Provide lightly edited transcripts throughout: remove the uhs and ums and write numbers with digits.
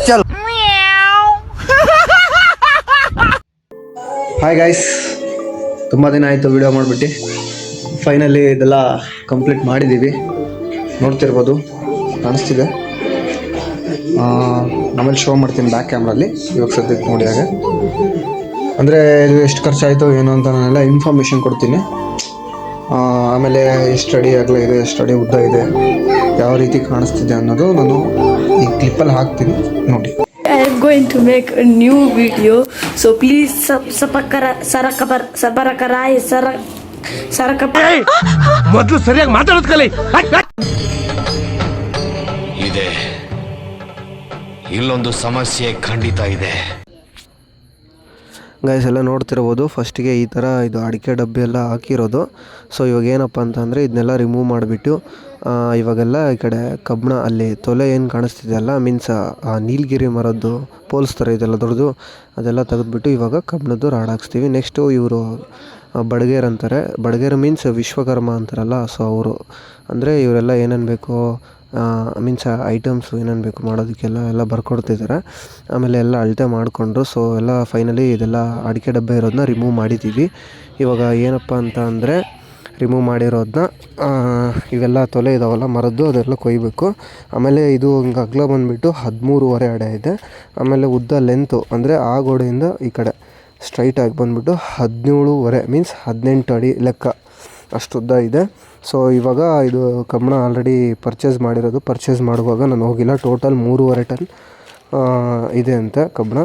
चल hi guys, ತುಂಬ ದಿನ ಆಯಿತು ವಿಡಿಯೋ ಮಾಡಿಬಿಟ್ಟು. ಫೈನಲಿ ಇದೆಲ್ಲ ಕಂಪ್ಲೀಟ್ ಮಾಡಿದ್ದೀವಿ. ನೋಡ್ತಿರ್ಬೋದು, ಕಾಣಿಸ್ತಿದೆ. ಆಮೇಲೆ ಶೋ ಮಾಡ್ತೀನಿ ಬ್ಯಾಕ್ ಕ್ಯಾಮ್ರಲ್ಲಿ. ಇವಾಗ ಸದ್ಯಕ್ಕೆ ನೋಡಿ ಹಾಗೆ ಅಂದರೆ ಇದು ಎಷ್ಟು ಖರ್ಚಾಯಿತು ಏನು ಅಂತ ನಾನೆಲ್ಲ ಇನ್ಫಾರ್ಮೇಷನ್ ಕೊಡ್ತೀನಿ. ಆಮೇಲೆ ಎಷ್ಟು ಅಡಿ ಅಗಲ ಇದೆ, ಎಷ್ಟು ಅಡಿ ಉದ್ದ ಇದೆ, ಯಾವ ರೀತಿ ಕಾಣಿಸ್ತಿದೆ ಅನ್ನೋದು ನಾನು ಈ ಕ್ಲಿಪ್ಪಲ್ಲಿ ಹಾಕ್ತೀನಿ ನೋಡಿ. I am going to make a new video, so please ಮೊದಲು ಸರಿಯಾಗಿ ಮಾತಾಡೋದು ಕಲಿ. ಇದೆ, ಇಲ್ಲೊಂದು ಸಮಸ್ಯೆ ಖಂಡಿತ ಇದೆ. ಗೈಸ್ ಎಲ್ಲ ನೋಡ್ತಿರ್ಬೋದು, ಫಸ್ಟಿಗೆ ಈ ಥರ ಇದು ಅಡಿಕೆ ಡಬ್ಬಿ ಎಲ್ಲ ಹಾಕಿರೋದು. ಸೊ ಇವಾಗ ಏನಪ್ಪ ಅಂತಂದರೆ ಇದನ್ನೆಲ್ಲ ರಿಮೂವ್ ಮಾಡಿಬಿಟ್ಟು ಇವಾಗೆಲ್ಲ ಈ ಕಡೆ ಕಬ್ಬಣ ಅಲ್ಲಿ ತೊಲೆ ಏನು ಕಾಣಿಸ್ತಿದೆಯಲ್ಲ, ಮೀನ್ಸ್ ನೀಲಗಿರಿ ಮರದ್ದು ಪೋಲ್ಸ್ ಥರ ಇದೆಲ್ಲ ದೊಡ್ಡದು, ಅದೆಲ್ಲ ತೆಗೆದುಬಿಟ್ಟು ಇವಾಗ ಕಬ್ಬಣದ್ದು ರಾಡ್ ಹಾಕ್ಸ್ತೀವಿ. ನೆಕ್ಸ್ಟು ಇವರು ಬಡಗೇರ್ ಅಂತಾರೆ. ಬಡಗೇರ್ ಮೀನ್ಸ್ ವಿಶ್ವಕರ್ಮ ಅಂತಾರಲ್ಲ, ಸೊ ಅವರು ಅಂದರೆ ಇವರೆಲ್ಲ ಏನೇನು ಬೇಕೋ ಮೀನ್ಸ್ ಐಟಮ್ಸು ಏನೇನು ಬೇಕು ಮಾಡೋದಕ್ಕೆಲ್ಲ ಬರ್ಕೊಡ್ತಿದ್ದಾರೆ. ಆಮೇಲೆ ಎಲ್ಲ ಅಳತೆ ಮಾಡಿಕೊಂಡ್ರು. ಸೊ ಎಲ್ಲ ಫೈನಲಿ ಇದೆಲ್ಲ ಅಡಿಕೆ ಡಬ್ಬೆ ಇರೋದನ್ನ ರಿಮೂವ್ ಮಾಡಿದ್ದೀವಿ. ಇವಾಗ ಏನಪ್ಪ ಅಂತ ಅಂದರೆ ರಿಮೂವ್ ಮಾಡಿರೋದನ್ನ ಇವೆಲ್ಲ ತೊಲೆ ಇದಾವಲ್ಲ ಮರದ್ದು, ಅದೆಲ್ಲ ಕೊಯ್ಬೇಕು. ಆಮೇಲೆ ಇದು ಹಿಂಗೆ ಅಗಲ ಬಂದುಬಿಟ್ಟು 13.5 ಅಡಿ ಇದೆ. ಆಮೇಲೆ ಉದ್ದ ಲೆಂತು ಅಂದರೆ ಆ ಗೋಡೆಯಿಂದ ಈ ಕಡೆ ಸ್ಟ್ರೈಟಾಗಿ ಬಂದುಬಿಟ್ಟು 17.5 ಮೀನ್ಸ್ 18 ಅಡಿ ಲೆಕ್ಕ ಅಷ್ಟು ಉದ್ದ ಇದೆ. ಸೊ ಇವಾಗ ಇದು ಕಬ್ಬಣ ಆಲ್ರೆಡಿ ಪರ್ಚೇಸ್ ಮಾಡುವಾಗ ನಾನು ಹೋಗಿಲ್ಲ. ಟೋಟಲ್ 3.5 ಟನ್ ಇದೆ ಅಂತೆ ಕಬ್ಬಣ.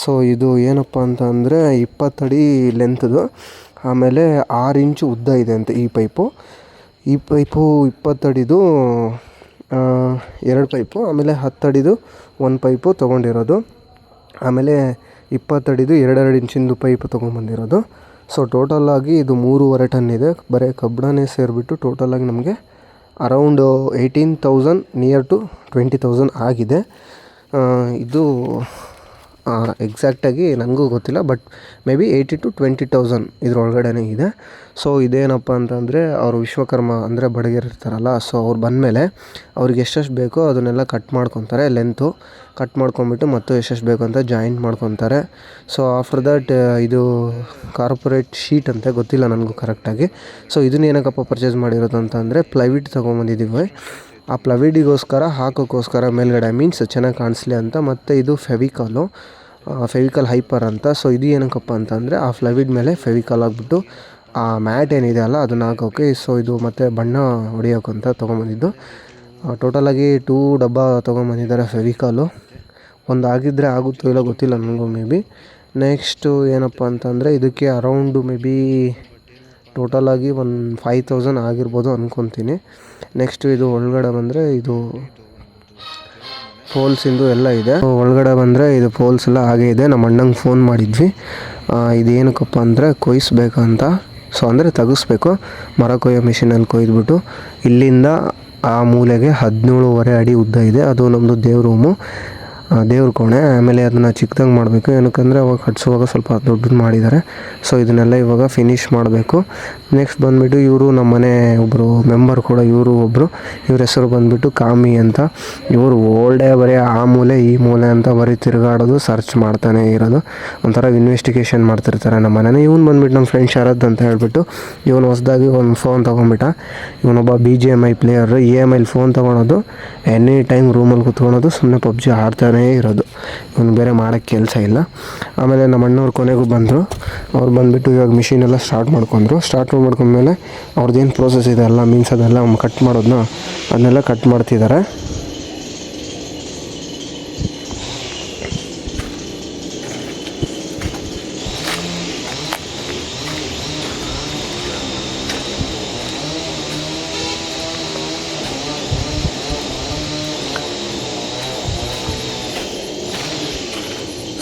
ಸೊ ಇದು ಏನಪ್ಪ ಅಂತ ಅಂದರೆ 20 ಅಡಿ ಲೆಂತ್ದು, ಆಮೇಲೆ 6 ಇಂಚು ಉದ್ದ ಇದೆ ಅಂತೆ ಈ ಪೈಪು 20 ಅಡಿದು 2 ಪೈಪು, ಆಮೇಲೆ 10 ಅಡಿದು 1 ಪೈಪು ತೊಗೊಂಡಿರೋದು, ಆಮೇಲೆ 20 ಅಡಿದು 2 ಇಂಚಿಂದು ಪೈಪು ತೊಗೊಂಬಂದಿರೋದು. ಸೊ ಟೋಟಲಾಗಿ ಇದು 3.5 ಟನ್ ಇದೆ. ಬರೀ ಕಬ್ಬಣನೇ ಸೇರಿಬಿಟ್ಟು ಟೋಟಲಾಗಿ ನಮಗೆ ಅರೌಂಡ್ 18,000 ನಿಯರ್ ಟು 20,000 ಆಗಿದೆ. ಇದು ಎಕ್ಸಾಕ್ಟಾಗಿ ನನಗೂ ಗೊತ್ತಿಲ್ಲ, ಬಟ್ ಮೇ ಬಿ 18,000 to 20,000 ಇದರೊಳಗಡೆ ಇದೆ. ಸೊ ಇದೇನಪ್ಪ ಅಂತಂದರೆ ಅವರು ವಿಶ್ವಕರ್ಮ ಅಂದರೆ ಬಡಗೇರು ಇರ್ತಾರಲ್ಲ, ಸೊ ಅವ್ರು ಬಂದಮೇಲೆ ಅವ್ರಿಗೆ ಎಷ್ಟೆಷ್ಟು ಬೇಕೋ ಅದನ್ನೆಲ್ಲ ಕಟ್ ಮಾಡ್ಕೊತಾರೆ. ಲೆಂತು ಕಟ್ ಮಾಡ್ಕೊಂಬಿಟ್ಟು ಮತ್ತು ಎಷ್ಟೆಷ್ಟು ಬೇಕು ಅಂತ ಜಾಯಿಂಟ್ ಮಾಡ್ಕೊತಾರೆ. ಸೊ ಆಫ್ಟರ್ ದಟ್ ಇದು ಕಾರ್ಪೊರೇಟ್ ಶೀಟ್ ಅಂತ ಗೊತ್ತಿಲ್ಲ ನನಗೂ ಕರೆಕ್ಟಾಗಿ. ಸೊ ಇದನ್ನ ಏನಕ್ಕಪ್ಪ ಪರ್ಚೇಸ್ ಮಾಡಿರೋದು ಅಂತ ಅಂದರೆ ಪ್ಲೈವುಡ್ ತೊಗೊಂಬಂದಿದ್ದೀವಿ. ಆ ಪ್ಲೈವುಡ್ಗೋಸ್ಕರ ಹಾಕೋಕ್ಕೋಸ್ಕರ ಮೇಲ್ಗಡೆ ಮೀನ್ಸ್ ಚೆನ್ನಾಗಿ ಕಾಣಿಸ್ಲಿ ಅಂತ. ಮತ್ತು ಇದು ಫೆವಿಕಲ್ ಹೈಪರ್ ಅಂತ. ಸೊ ಇದು ಏನಕ್ಕಪ್ಪ ಅಂತಂದರೆ ಆ ಪ್ಲೈವುಡ್ ಮೇಲೆ ಫೆವಿಕಲ್ ಆಗಿಬಿಟ್ಟು ಆ ಮ್ಯಾಟ್ ಏನಿದೆ ಅಲ್ಲ ಅದನ್ನು ಹಾಕೋಕ್ಕೆ. ಸೊ ಇದು ಮತ್ತು ಬಣ್ಣ ಹೊಡಿಯೋಕ್ಕಂತ ತೊಗೊಂಬಂದಿದ್ದು. ಟೋಟಲಾಗಿ 2 ಡಬ್ಬ ತೊಗೊಂಬಂದಿದ್ದಾರೆ ಫೆವಿಕಾಲು. ಒಂದು ಆಗಿದ್ದರೆ ಆಗುತ್ತೋ ಇಲ್ಲ ಗೊತ್ತಿಲ್ಲ ನನಗೂ ಮೇ ಬಿ. ನೆಕ್ಸ್ಟು ಏನಪ್ಪ ಅಂತಂದರೆ ಇದಕ್ಕೆ ಅರೌಂಡು ಮೇ ಬಿ ಟೋಟಲಾಗಿ ಒಂದು 5,000 ಆಗಿರ್ಬೋದು ಅಂದ್ಕೊತೀನಿ. ನೆಕ್ಸ್ಟು ಇದು ಒಳಗಡೆ ಬಂದರೆ ಇದು ಪೋಲ್ಸಿಂದು ಎಲ್ಲ ಇದೆ. ಒಳಗಡೆ ಬಂದರೆ ಇದು ಪೋಲ್ಸ್ ಎಲ್ಲ ಹಾಗೆ ಇದೆ. ನಮ್ಮ ಅಣ್ಣಂಗೆ ಫೋನ್ ಮಾಡಿದ್ವಿ, ಇದೇನಕ್ಕಪ್ಪ ಅಂದರೆ ಕೊಯ್ಸ್ಬೇಕಂತ. ಸೊ ಅಂದರೆ ತೆಗಿಸ್ಬೇಕು, ಮರ ಕೊಯ್ಯೋ ಮಿಷಿನಲ್ಲಿ ಕೊಯ್ದುಬಿಟ್ಟು ಇಲ್ಲಿಂದ ಆ ಮೂಲೆಗೆ 17.5 ಅಡಿ ಉದ್ದ ಇದೆ. ಅದು ನಮ್ಮದು ದೇವ್ರ ಕೋಣೆ. ಆಮೇಲೆ ಅದನ್ನು ಚಿಕ್ಕದಾಗಿ ಮಾಡಬೇಕು, ಏನಕ್ಕಂದರೆ ಅವಾಗ ಕಟ್ಸುವಾಗ ಸ್ವಲ್ಪ ದೊಡ್ಡದು ಮಾಡಿದ್ದಾರೆ. ಸೊ ಇದನ್ನೆಲ್ಲ ಇವಾಗ ಫಿನಿಷ್ ಮಾಡಬೇಕು. ನೆಕ್ಸ್ಟ್ ಬಂದುಬಿಟ್ಟು ಇವರು ನಮ್ಮ ಮನೆ ಒಬ್ಬರು ಮೆಂಬರ್ ಕೂಡ, ಇವ್ರ ಹೆಸರು ಬಂದುಬಿಟ್ಟು ಕಾಮಿ ಅಂತ. ಇವರು ಓಲ್ಡೇ ಬರೀ ಆ ಮೂಲೆ ಈ ಮೂಲೆ ಅಂತ ಬರೀ ತಿರುಗಾಡೋದು, ಸರ್ಚ್ ಮಾಡ್ತಾನೆ ಇರೋದು, ಒಂಥರ ಇನ್ವೆಸ್ಟಿಗೇಷನ್ ಮಾಡ್ತಿರ್ತಾರೆ ನಮ್ಮ ಮನೇನ. ಇವನು ಬಂದುಬಿಟ್ಟು ನಮ್ಮ ಫ್ರೆಂಡ್ ಶರದ್ ಅಂತ ಹೇಳ್ಬಿಟ್ಟು ಇವನು ಹೊಸದಾಗಿ ಒಂದು ಫೋನ್ ತೊಗೊಂಬಿಟ್ಟ. ಇವನೊಬ್ಬ BGMI ಪ್ಲೇಯರು. EMIಲಿ ಫೋನ್ ತೊಗೊಳೋದು, ಎನಿ ಟೈಮ್ ರೂಮಲ್ಲಿ ಕೂತ್ಕೊಳೋದು, ಸುಮ್ಮನೆ PUBG ಆಡ್ತಾನೆ ಇರೋದು. ಇವನು ಬೇರೆ ಮಾಡೋಕ್ಕೆ ಕೆಲಸ ಇಲ್ಲ. ಆಮೇಲೆ ನಮ್ಮ ಅಣ್ಣವ್ರ ಕೊನೆಗೂ ಬಂದರು. ಅವ್ರು ಬಂದುಬಿಟ್ಟು ಇವಾಗ ಮಿಷಿನೆಲ್ಲ ಸ್ಟಾರ್ಟ್ ಮಾಡ್ಕೊಂಡ್ಮೇಲೆ ಅವ್ರದ್ದೇನು ಪ್ರೋಸೆಸ್ ಇದೆ ಅಲ್ಲ, ಮೀನ್ಸ್ ಅದೆಲ್ಲ ಕಟ್ ಮಾಡೋದನ್ನ ಅದನ್ನೆಲ್ಲ ಕಟ್ ಮಾಡ್ತಿದ್ದಾರೆ.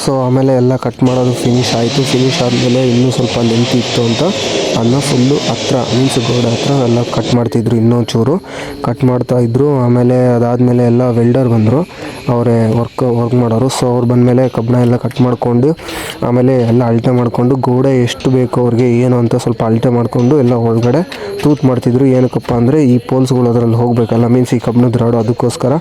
ಸೊ ಆಮೇಲೆ ಎಲ್ಲ ಕಟ್ ಮಾಡೋದು ಫಿನಿಶ್ ಆಯಿತು. ಫಿನಿಶ್ ಆದಮೇಲೆ ಇನ್ನೂ ಸ್ವಲ್ಪ ಲೆಂತ್ ಇತ್ತು ಅಂತ ಅದನ್ನ ಫುಲ್ಲು ಹತ್ರ ಮೀನ್ಸ್ ಗೋಡೆ ಹತ್ರ ಎಲ್ಲ ಕಟ್ ಮಾಡ್ತಿದ್ರು, ಇನ್ನೊಂಚೂರು ಕಟ್ ಮಾಡ್ತಾಯಿದ್ರು. ಆಮೇಲೆ ಅದಾದಮೇಲೆ ಎಲ್ಲ ವೆಲ್ಡರ್ ಬಂದರು, ಅವರೇ ವರ್ಕ್ ಮಾಡೋರು. ಸೊ ಅವ್ರು ಬಂದಮೇಲೆ ಕಬ್ಬಣ ಎಲ್ಲ ಕಟ್ ಮಾಡಿಕೊಂಡು ಆಮೇಲೆ ಎಲ್ಲ ಅಳತೆ ಮಾಡಿಕೊಂಡು ಗೋಡೆ ಎಷ್ಟು ಬೇಕು ಅವ್ರಿಗೆ ಏನು ಅಂತ ಸ್ವಲ್ಪ ಅಳತೆ ಮಾಡಿಕೊಂಡು ಎಲ್ಲ ಒಳಗಡೆ ತೂತು ಮಾಡ್ತಿದ್ರು. ಏನಕ್ಕಪ್ಪ ಅಂದರೆ ಈ ಪೋಲ್ಸ್ಗಳು ಅದರಲ್ಲಿ ಹೋಗಬೇಕಲ್ಲ, ಮೀನ್ಸ್ ಈ ಕಬ್ಬಣದ ರಾಡು, ಅದಕ್ಕೋಸ್ಕರ.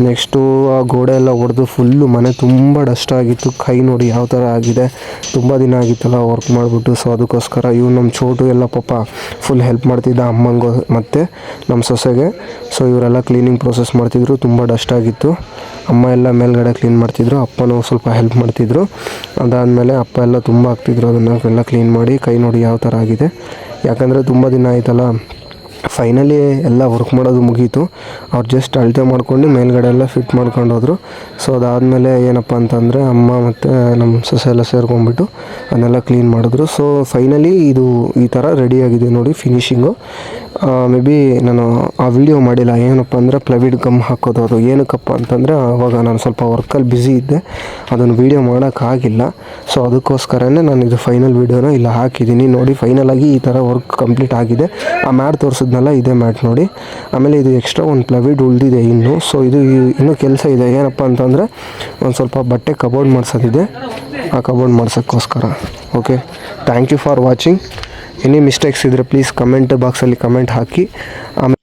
ನೆಕ್ಸ್ಟು ಆ ಗೋಡೆ ಎಲ್ಲ ಹೊಡೆದು ಫುಲ್ಲು ಮನೆ ತುಂಬ ಡಸ್ಟ್ ಆಗಿತ್ತು. ಕೈ ನೋಡಿ ಯಾವ ಥರ ಆಗಿದೆ, ತುಂಬ ದಿನ ಆಗಿತ್ತಲ್ಲ ವರ್ಕ್ ಮಾಡಿಬಿಟ್ಟು. ಸೊ ಅದಕ್ಕೋಸ್ಕರ ಇವು ನಮ್ಮ ಚೋಟು ಎಲ್ಲ ಪಾಪ ಫುಲ್ ಹೆಲ್ಪ್ ಮಾಡ್ತಿದ್ದ ಅಮ್ಮಂಗೆ ಮತ್ತು ನಮ್ಮ ಸೊಸೆಗೆ. ಸೊ ಇವರೆಲ್ಲ ಕ್ಲೀನಿಂಗ್ ಪ್ರೋಸೆಸ್ ಮಾಡ್ತಿದ್ರು, ತುಂಬ ಡಸ್ಟ್ ಆಗಿತ್ತು. ಅಮ್ಮ ಎಲ್ಲ ಮೇಲ್ಗಡೆ ಕ್ಲೀನ್ ಮಾಡ್ತಿದ್ರು, ಅಪ್ಪನೂ ಸ್ವಲ್ಪ ಹೆಲ್ಪ್ ಮಾಡ್ತಿದ್ರು. ಅದಾದಮೇಲೆ ಅಪ್ಪ ಎಲ್ಲ ತುಂಬ ಆಗ್ತಿದ್ರು ಅದನ್ನೆಲ್ಲ ಕ್ಲೀನ್ ಮಾಡಿ. ಕೈ ನೋಡಿ ಯಾವ ಥರ ಆಗಿದೆ, ಯಾಕಂದರೆ ತುಂಬ ದಿನ ಆಯ್ತಲ್ಲ. ಫೈನಲಿ ಎಲ್ಲ ವರ್ಕ್ ಮಾಡೋದು ಮುಗೀತು. ಅವ್ರು ಜಸ್ಟ್ ಅಳತೆ ಮಾಡ್ಕೊಂಡು ಮೇಲ್ಗಡೆ ಎಲ್ಲ ಫಿಟ್ ಮಾಡ್ಕೊಂಡು ಹೋದರು. ಸೊ ಅದಾದಮೇಲೆ ಏನಪ್ಪ ಅಂತಂದರೆ ಅಮ್ಮ ಮತ್ತು ನಮ್ಮ ಸೊಸೆ ಎಲ್ಲ ಸೇರ್ಕೊಂಡ್ಬಿಟ್ಟು ಅದನ್ನೆಲ್ಲ ಕ್ಲೀನ್ ಮಾಡಿದ್ರು. ಸೊ ಫೈನಲಿ ಇದು ಈ ಥರ ರೆಡಿಯಾಗಿದೆ ನೋಡಿ ಫಿನಿಶಿಂಗು. ಮೇ ಬಿ ನಾನು ಆ ವಿಡಿಯೋ ಮಾಡಿಲ್ಲ, ಏನಪ್ಪ ಅಂದರೆ ಪ್ಲೈವುಡ್ ಗಮ್ ಹಾಕೋದು. ಅದು ಏನಕ್ಕಪ್ಪ ಅಂತಂದರೆ ಆವಾಗ ನಾನು ಸ್ವಲ್ಪ ವರ್ಕಲ್ಲಿ ಬ್ಯುಸಿ ಇದ್ದೆ, ಅದನ್ನು ವೀಡಿಯೋ ಮಾಡೋಕ್ಕಾಗಿಲ್ಲ. ಸೊ ಅದಕ್ಕೋಸ್ಕರನೇ ನಾನು ಇದು ಫೈನಲ್ ವೀಡಿಯೋನ ಇಲ್ಲ ಹಾಕಿದ್ದೀನಿ ನೋಡಿ. ಫೈನಲಾಗಿ ಈ ಥರ ವರ್ಕ್ ಕಂಪ್ಲೀಟ್ ಆಗಿದೆ. ಆ ಮ್ಯಾಟ್ ತೋರಿಸಿದ್ನಲ್ಲ, ಇದೇ ಮ್ಯಾಟ್ ನೋಡಿ. ಆಮೇಲೆ ಇದು ಎಕ್ಸ್ಟ್ರಾ ಒಂದು ಪ್ಲೈವುಡ್ ಉಳಿದಿದೆ ಇನ್ನು. ಸೊ ಇದು ಇನ್ನೂ ಕೆಲಸ ಇದೆ. ಏನಪ್ಪ ಅಂತಂದರೆ ಒಂದು ಸ್ವಲ್ಪ ಬಟ್ಟೆ ಕಬೋರ್ಡ್ ಮಾಡಿಸೋದಿದೆ, ಆ ಕಬೋರ್ಡ್ ಮಾಡ್ಸೋಕ್ಕೋಸ್ಕರ. Okay, thank you for watching. Any mistakes ಇದ್ದರೆ ಪ್ಲೀಸ್ ಕಮೆಂಟ್ ಬಾಕ್ಸಲ್ಲಿ ಕಮೆಂಟ್ ಹಾಕಿ. ಆಮೇಲೆ